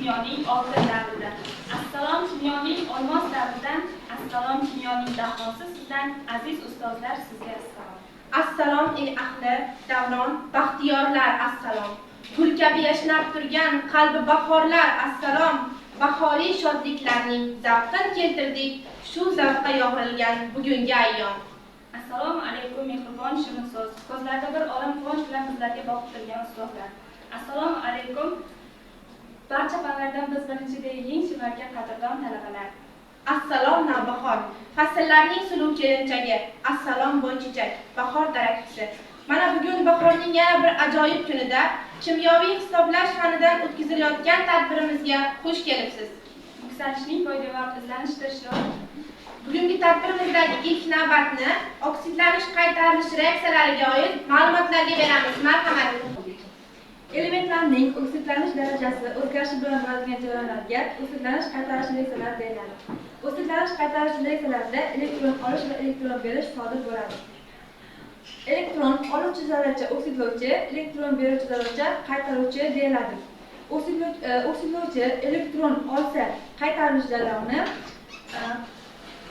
kimyoning oltin davridan. Assalom kimyoning olmos davridan. Assalom kimyoning dahosi sizdan. Aziz ustozlar, sizga assalom. Assalom ey ahli davron, baxtiyorlar assalom. Gul kabi yashnab turgan qalbi bahorlar assalom. Bahoriy shodliklarning zavqin keltirdik, shu zavqqa yo'g'rilgan bugungi ayyom. Assalomu alaykum mehribon shirin so'z. Ko'zlarda bir olam quvonch bilan bizlarga boqib turgan ustozlar. Assalomu alaykum barcha fanlardan biz birinchidagi eng shimarga qadrdon talabalar. Assalom navbahor, fasllarning suluv kelinchagi. Assalom bo'ychechak, bahor darakchisi. Mana bugun bahorning yana bir ajoyib kunida kimyoviy hisoblash fanidan o'tkazilayotgan tadbirimizga xush kelibsiz. Yuksalishning poydevor izlanishdir shior. Bugungi tadbirimizdagi ilk navbatni oksidlanish qaytarilish reaksiyalariga oid ma'lumotlarga beramiz. Marhamat. Elementlarning oksidlanish darajasi o'zgarishi bilan bo'ladigan jarayonlarga oksidlanish qaytarish reaksiyalari deyiladi. Oksidlanish qaytarish reaksiyalarida elektron olish va elektron berish sodir bo'ladi. Elektron oluvchi zarracha oksidlovchi, elektron beruvchi zarracha qaytaruvchi deyiladi. Oksidlovchi elektron olsa qaytarilish jarayoni,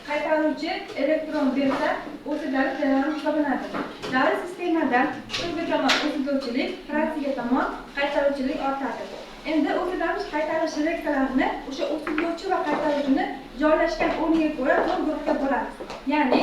qaytaruvchi elektron bersa oksidlanish jarayoni hisoblanadi. Davriy sistemada turbikamol oksidlovchilik, fraksiyaga tomon qaytaruvchilik ortadi. Endi oksidlanish qaytarish reaksiyalarini o'sha oksidlovchi va qaytaruvchini joylashgan o'rniga ko'ra to'rt guruhga bo'lamiz. Ya'ni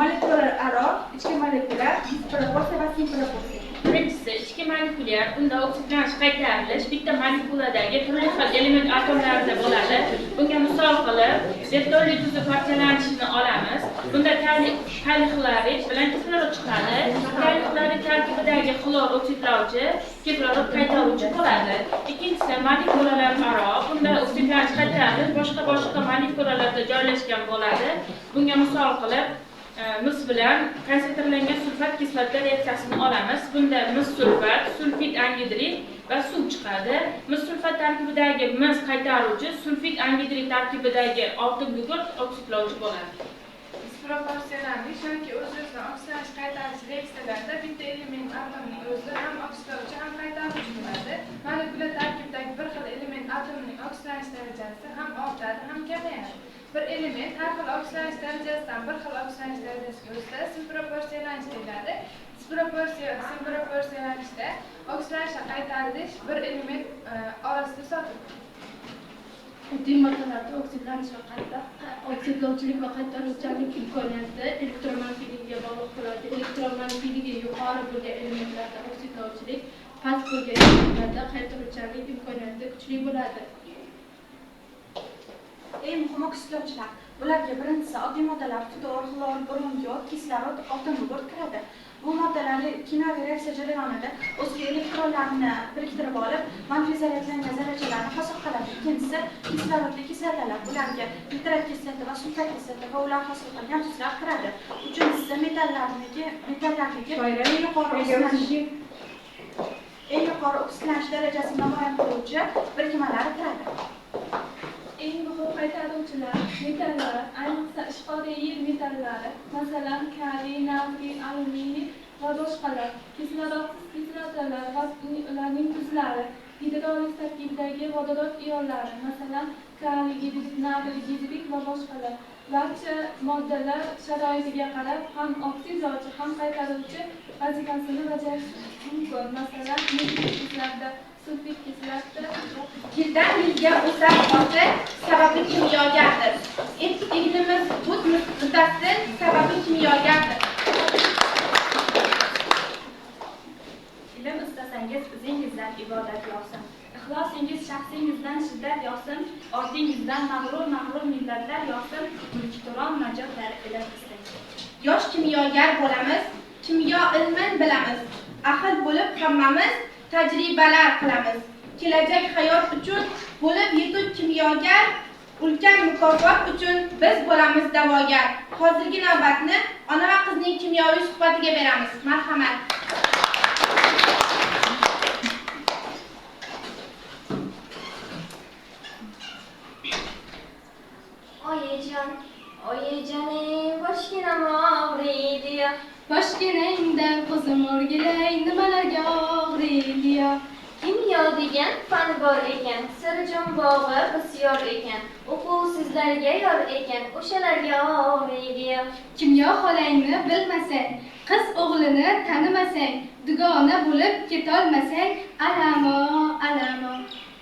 molekulalar aro, ichki molekulyar, disproporsiya va simproporsiya. Birinchisi ichki molekulyar, unda oksidlanish qaytarilish bitta molekuladagi turli xil element atomlarida bo'ladi. Bunga misol qilib, bertolli tuzi parchalanishini olamiz. Bunda kaliy xlorid bilan kislorod chiqadi. Kaliy xlorid tarkibidagi xlor oksidlovchi, kislorod qaytaruvchi bo'ladi. Ikkinchisi molekulalar aro, bunda oksidlanish qaytarilish boshqa molekulalarda joylashgan bo'ladi. Bunga misol qilib mis bilan konsentrlangan sulfat kislota reaksiyasini olamiz. Bunda mis sulfat, sulfid angidrid va suv chiqadi. Mis sulfat tarkibidagi mis qaytaruvchi, sulfid angidrid tarkibidagi oltin gugurt oksidlovchi bo'ladi. Disproporsionallik yoki o'z-o'zidan oksidlanish qaytarish reaksiyalarida bitta element atomning o'zi ham oksidlovchi ham qaytaruvchi bo'ladi. Molekula tarkibidagi bir xil element atomining oksidlanish darajasi ham ortadi, ham kamayadi. Bir element har xil oksidlanish darajasidan bir xil oksidlanish darajasiga o'tsa, simproporsionalanish deyiladi. Simproporsionalishda oksidlanishga qaytarilish bir element orasida sodir. Oddiy moddalarda oksidlovchilik va qaytaruvchanlik imkoniyati elektromanfiyligiga bog'liq bo'ladi. Elektromanfiyligi yuqori bo'lgan elementlarda oksidlovchilik, past bo'lgan elementlarda qaytaruvchanlik imkoniyati kuchli bo'ladi. Eng muhim oksidlovchilar. Bularga birinchisi oddiy moddalar ftor, xlor, brom, yod, kislorod, oltin gugurt kiradi. Bu moddalar kimyoviy reaksiya jarayonida o'ziga elektronlarni biriktirib olib, manfiy zaryadlangan zarrachalarni hosil qiladi. Ikkinchisi kislorodli kislotalar. Bularga nitrat kislota va sulfat kislota va ular hosil qilgan tuzlar kiradi. Uchinchisi metallarniki eng yuqori oksidlanish darajasini namoyon qiluvchi birikmalar kiradi. Eng muhim qaytaruvchilar metallar, ayniqsa ishqoriy yer metallari, masalan kaliy, natriy, alyuminiy va boshqalar. Kislorodsiz kislotalar va ularning tuzlari, gidroliz tarkibidagi vodorod ionlari, masalan kaliy gidrid, natriy gidrid va boshqalar. Barcha moddalar sharoitiga qarab ham oksidlovchi, ham qaytaruvchi vazifasini bajarishi mumkin. Masalan, nitrit kislota, sulfid kislota Yildan yilga o'sar hosil sababi kimyogardir. Iqlimimiz buz mutasil sababi kimyogardir. Ilm istasangiz o'zingizdan ibodat yog'sin. Ixlosingiz shaxsingizdan shiddat yog'sin. Ortingizdan mag'rur millatlar yog'sin. Mulkituron najotlari ilm isting. Yosh kimyogar bo'lamiz, kimyo ilmin bilamiz. Ahil bo'lib hammamiz tajribalar qilamiz. Kelajak hayot uchun bo'lib yetuk kimyogar, ulkan mukofot uchun biz bo'lamiz da'vogar. Hozirgi navbatni ona va qizning kimyoviy suhbatiga beramiz. Marhamat. Oyijonim, boshginam og'riydi. Boshginangdan ko'zim o'rgilay, nimalarga og'riydi. Kimyo degan fan bor ekan, sirjon bog'i bisyor ekan. O'quv sizlarga yor ekan, o'shalarga og'riydi. Kimyo xolangni bilmasang, qiz o'g'lini tanimasang, dugona bo'lib ketolmasang, alamo, alamo.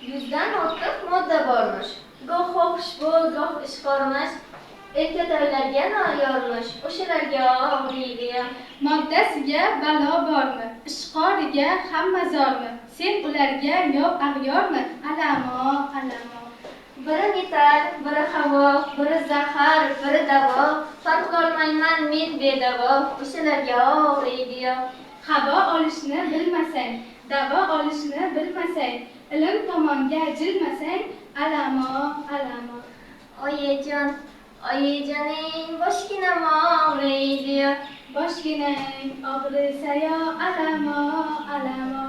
100 dan ortiq modda bormish. Goh xohishbo'z, goh ishqormish. Erkatoylarga noyormish, o'shalarga og'riydi. Moddasiga balo bormi? Ishqoriga hamma zormi? Sen ularga yo'q ag'yormi? Alamo, alamo. Biri metal, biri havo, biri zahar, biri davo. Farqlolmayman men bedavo, o'shalarga og'riydi. Havo olishni bilmasang, davo olishni bilmasang, ilm tomonga jilmasang, alamo, alamo. Oyijon, oyijoning boshginam og'riydi. Boshginang og'risa-yo, alamo, alamo.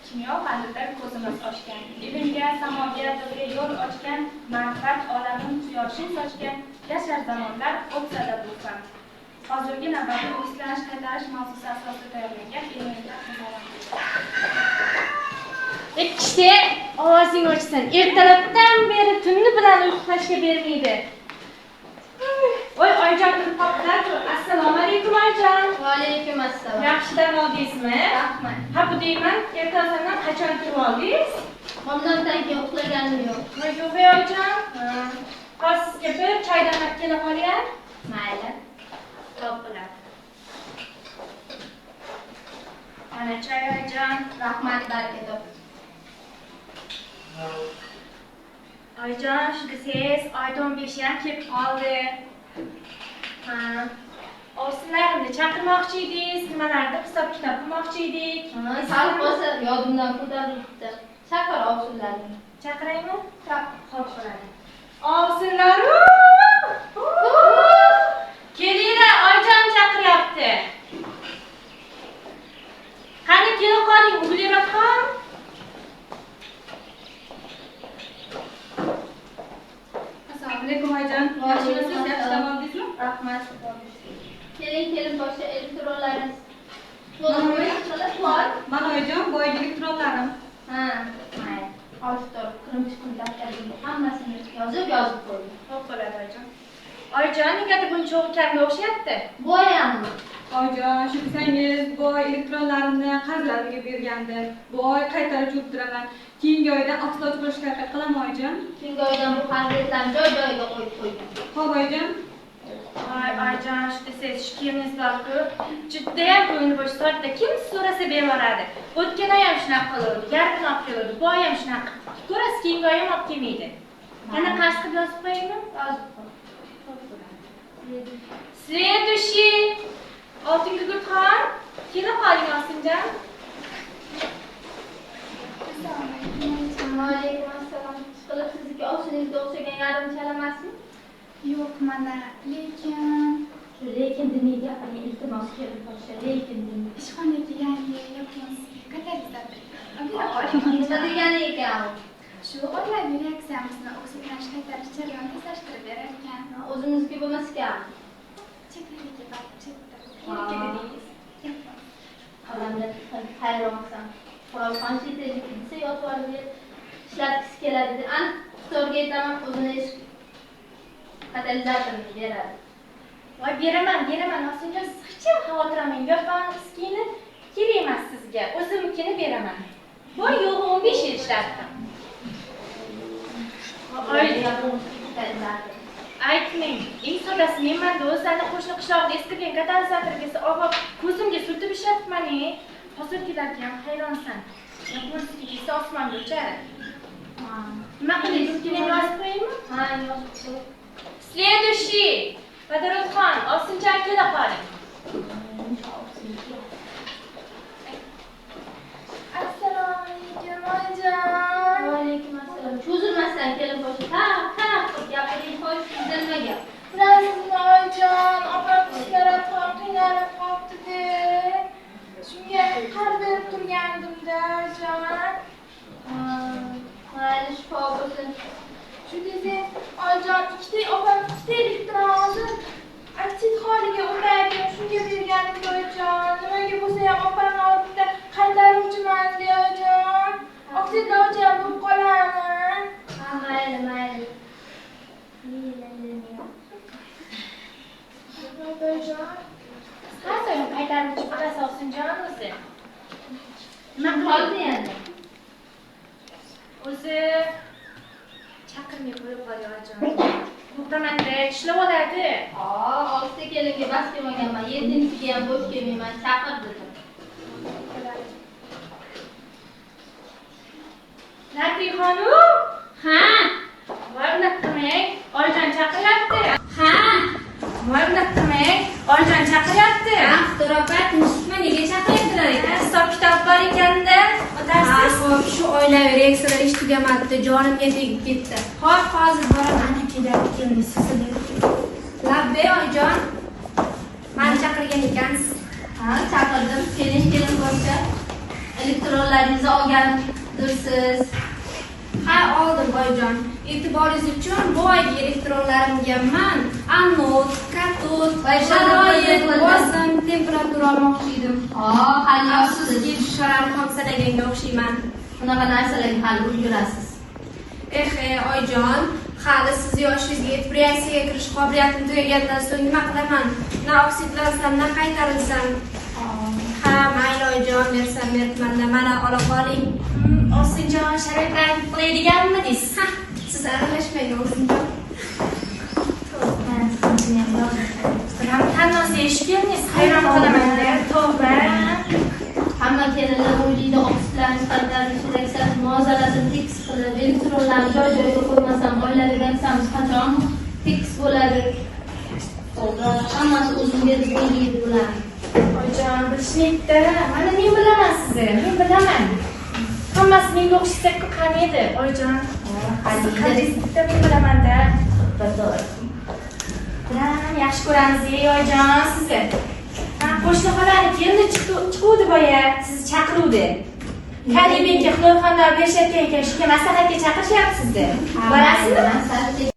Kimyo fanida ko'zimiz ochgan, ilmga, samoga, dilga yo'l ochgan, ma'rifat olamin quyoshini sochgan, yashar zamonlar o'tsa-da bu fan. Hozirgi navbatda o'zlanish qaytarish mavzusi asosida tayyorlangan elementlar muhokama. Ikkishte ovozing o'chsin. Ertalabdan beri tunni bilan uxlashga bermaydi. Voy Oyjon turib qopdilar-ku. Assalomu alaykum Oyjon. Va alaykum assalom. Yaxshi dam oldingizmi? Rahmat. Ha bu deyman, ertasidan qachon turib oldingiz? Bomdondan keyin uxlaganim yo'q. Voy yo'q Oyjon. Hozir sizga bir choy damlab kela qolay. Mayli. Xo'p bo'ladi. Mana choy Oyjon. Rahmat baraka top. Oyjon, shu desangiz, Oydon 5 ham kelib qoldi. Ha. Ovsinlarimni chaqirmoqchi edingiz, nimalarni hisob-kitob qilmoqchi edik. Sal qolsa yodimdan ko'tarilibdi. Chaqir ovsinlarni. Chaqiraymi? Xo'p bo'ladi. Ovsinlarim! Kelinglar, Oyjon chaqiryapti. Qani kelib qoling, Ugliratxon. Assalomu alaykum Oyjon. Yaxshimisiz? Yaxshi dam oldingizmi? Rahmat. Keling boshqa elektronlarimiz. To'g'ri, Mana Oyjon, bu elektronlarim. ha, mayli. Olishtor, qirmish kun daftaringiz hammasini yozib qo'ying. Xo'p bo'ladi Oyjon. Oyjon, negadir buncha o'qkamga o'xshayapti? Bo'yammi? Oyjon, shu desangiz, bu elektronlarimni qarzlarimga bergandim. Bu oy qaytarib o'tiraman. Keyingi oydan oqsoch bo'lishga harakat qilaman Oyjon. Keyingi oydan bu xarajatlarni joy-joyiga qo'yib qo'ying. Xo'p Oyjon. Oyjon, shu desangiz, shu kiyimingiz bor-ku, judayam ko'ngli bo'sh soatda kim so'rasa beradi. O'tgan oy ham shunaqa qiladi, yarqin olib keladi, bu oy ham shunaqa. Ko'rasiz, keyingi oy ham olib kelmaydi. Yana qarz qilib yozib qo'yaymi? Yozib qo'ying. Следующий. Oltin gugurtxon, kela qoling Osinjon. Assalomu alaykum assalom. Ishqilib sizniki ovsiningizga o'xshagan yarim chalamasmi? Yo'q mana, lekin Shu lekin diniy gapiring, iltimos kelib boshla, lekin diniy. ishxonaga yangi yapon katalizatор. Nima degani ekan u? Shu oilaviy reaksiyamizni oksidatsiya qaytarish jarayonini tezlashtirib berar ekan. O'zimizniki bo'lmas ekan. Chetlariga borib Odamlar hayronsan. Qurolxon chetelliki desa yotib olib ishlatgisi keladi. Aniq storga aytaman, o'zini katalizatorni beradi. Voy beraman Osinjon, siz hech ham xavotir olmang. Yopanskini kerak emas sizga. O'zimnikini beraman. Bu yo'g'i 15 yil ishlatdim. Aytmang, eng soddasi menmanda o'zlarini qo'shni qishlog'ida eskirgan katalizatorga olib ko'zimga surtib ishlatibman-e. Hozirgilarga ham hayronsan. Yaponskiga esa osmonga uchadi. Nima qiling, bizga yozib qo'yaymi? Ha, yozib qo'y. Следующий. Badarxon, Osinjon kela qoling. Assalomu alaykum oyijon. Va alaykum assalom. Cho'zilmasdan kelib boshla. Ha, gapiring, qo'y, sizda nima gap? Bilasizmi oyijon, opam ishlardan qiynalib qolibdi-da. Shunga qarz berib turgandim-da oyijon. Mayli, shifo bo'lsin. Shu desangiz, oyijon, opam ikkita elektron hozir aktiv holiga o'tadi. pulga berganim oyijon. Nimaga bo'lsa ham opamni oldida qaytaruvchiman oyijon. Oksidlovchilar bo'lib qolaman. Ha, mayli. Oyijon. Qasam qaytaruvchi bo'lasa olsinjon o'zi. Nima qildi endi? O'zi chaqirmay qo'yib qo'yajon. To'xtamanda ishlab oladi. 6 kelinga bas kelmaganman, 7-siga ham bo'sh kelmayman, chaqir dedim. Natri xonim, Ha, voy unutmang, Oyijon chaqiryapti. ha. Voy unutmang, Oyijon chaqiryapti. Axtirobat nima nega chaqiryaptilar ekan? Hisob kitob bor ekanda, o'tarsiz. Xo'p, shu oilaviy rekslar ish tugamadi, jonimga tegib ketdi. Xo'p, hozir boraman, keldi sizga. Labbay oyijon. Meni chaqirgan ekansiz. Ha, chaqirdim. Kelin bo'lsa elektronlaringizni olgandirsiz. Ha, oldim oyijon. E'tiboringiz uchun bu oygi elektronlarimga men anod, katod, sharoit, bosim, temperatura olmoqchi edim. Hali Afsuski, sharoitni ham sanaganga o'xshayman. shunaqa narsalarga hali ulgurasiz. Oyijon, hali siz yoshingizga yetib reaksiyaga kirish qobiliyatim tugagandan so'ng nima qilaman? Na oksidlansam, na qaytarilsam. Ha, mayli oyijon, bersam beribman-da, mana ola qoling. Olsinjon, sharoitlarni qilaydiganmi deysiz? Ha, siz aralashmang Olsinjon. Tannosi eshitganingiz hayron qolaman-da. Tavba. Hamma kelinlar o'ylaydi, oksidlarni qaytarilishi reaksiya muozalasini tekis qilib, elektronlarni joy-joyiga qo'ymasam, oilaviy reaksiyamiz qachon tekis bo'ladi. Hammasi o'zimga deb o'ylaydi bular. Oyijon, bilishmaydi. Mana men bilaman sizni, men bilaman. Hammasi menga o'xshasa-ku qani edi, Oyijon. Qanchasiga men bilaman-da. Bilan yaxshi ko'ramiz, Oyijon, sizni. Qo'shni xolani keldi chiquvdi boya, sizni chaqiruvdi. Kalibenga xlorxonlar berishayotgan ekan, shunga maslahatga chaqirishyapti sizni. Borasizmi?